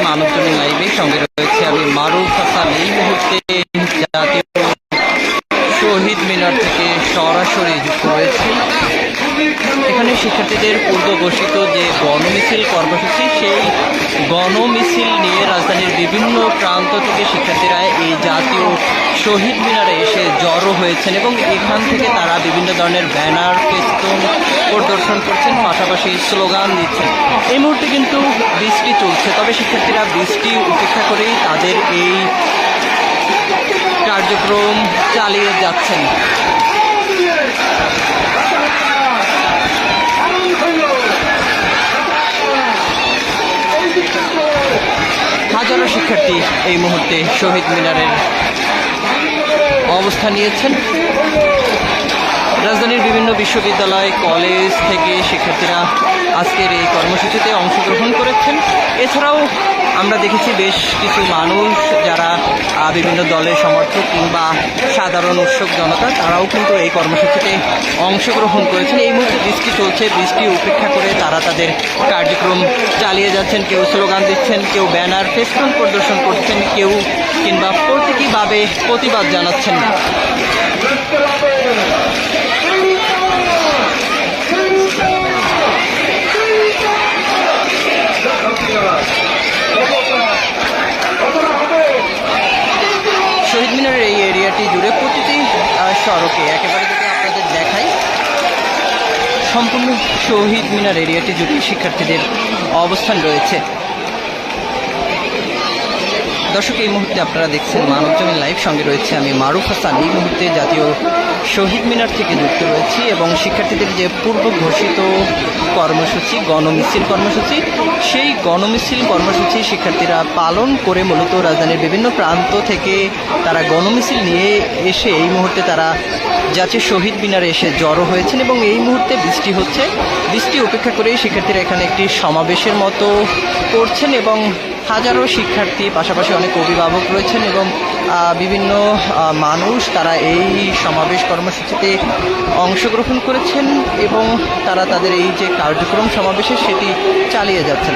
মানবজমিন লাইভে, সঙ্গে রয়েছে আমি মারুফ হাসান। এই মুহূর্তে জাতীয় শহীদ মিনার থেকে সরাসরি যুক্ত রয়েছি। এখানে শিক্ষার্থীদের পূর্ব ঘোষিত যে গণমিছিল কর্মসূচি, সেই গণমিছিল নিয়ে রাজধানীর বিভিন্ন প্রান্ত থেকে শিক্ষার্থীরা এই জাতীয় শহীদ মিনারে এসে জড়ো হয়েছেন এবং এখান থেকে তারা বিভিন্ন ধরনের ব্যানার, ফেস্টুন প্রদর্শন করছেন, পাশাপাশি স্লোগান দিচ্ছেন। এই মুহূর্তে কিন্তু বৃষ্টি চলছে, তবে শিক্ষার্থীরা বৃষ্টি উপেক্ষা করেই তাদের এই কার্যক্রম চালিয়ে যাচ্ছেন। হাজারো শিক্ষার্থী এই মুহূর্তে শহীদ মিনারের অবস্থান নিয়েছেন। রাজধানীর বিভিন্ন বিশ্ববিদ্যালয়, কলেজ থেকে শিক্ষার্থীরা আজকের এই কর্মসূচিতে অংশগ্রহণ করেছেন। এছাড়াও আমরা দেখেছি বেশ কিছু মানুষ যারা বিভিন্ন দলের সমর্থক কিংবা সাধারণ উৎসুক জনতা, তারাও কিন্তু এই কর্মসূচিতে অংশগ্রহণ করেছেন। এই মুহূর্তে বৃষ্টি চলছে, বৃষ্টি উপেক্ষা করে তারা তাদের কার্যক্রম চালিয়ে যাচ্ছেন। কেউ স্লোগান দিচ্ছেন, কেউ ব্যানার, ফেস্টুন প্রদর্শন করছেন, কেউ কিংবা প্রতীকীভাবে প্রতিবাদ জানাচ্ছেন। শহীদ মিনারের এই এরিয়াটি জুড়ে প্রতিটি সড়কে একেবারে যদি আপনাদের দেখাই, সম্পূর্ণ শহীদ মিনার এরিয়াটি জুড়ে শিক্ষার্থীদের অবস্থান রয়েছে। দর্শক, এই মুহূর্তে আপনারা দেখছেন মানবজমিন লাইভ, সঙ্গে রয়েছে আমি মারুফ হাসান। এই মুহূর্তে জাতীয় শহীদ মিনার থেকে যুক্ত রয়েছি এবং শিক্ষার্থীদের যে পূর্ব ঘোষিত কর্মসূচি, গণমিছিল কর্মসূচি, সেই গণমিছিল কর্মসূচি শিক্ষার্থীরা পালন করে মূলত রাজধানীর বিভিন্ন প্রান্ত থেকে তারা গণমিছিল নিয়ে এসে এই মুহূর্তে তারা জাতীয় শহীদ মিনারে এসে জড়ো হয়েছেন এবং এই মুহূর্তে বৃষ্টি হচ্ছে। বৃষ্টি উপেক্ষা করেই শিক্ষার্থীরা এখানে একটি সমাবেশের মতো করছেন এবং হাজারো শিক্ষার্থী, পাশাপাশি অনেক অভিভাবক রয়েছেন এবং বিভিন্ন মানুষ তারা এই সমাবেশ কর্মসূচিতে অংশগ্রহণ করেছেন এবং তারা তাদের এই যে কার্যক্রম সমাবেশে সেটি চালিয়ে যাচ্ছেন।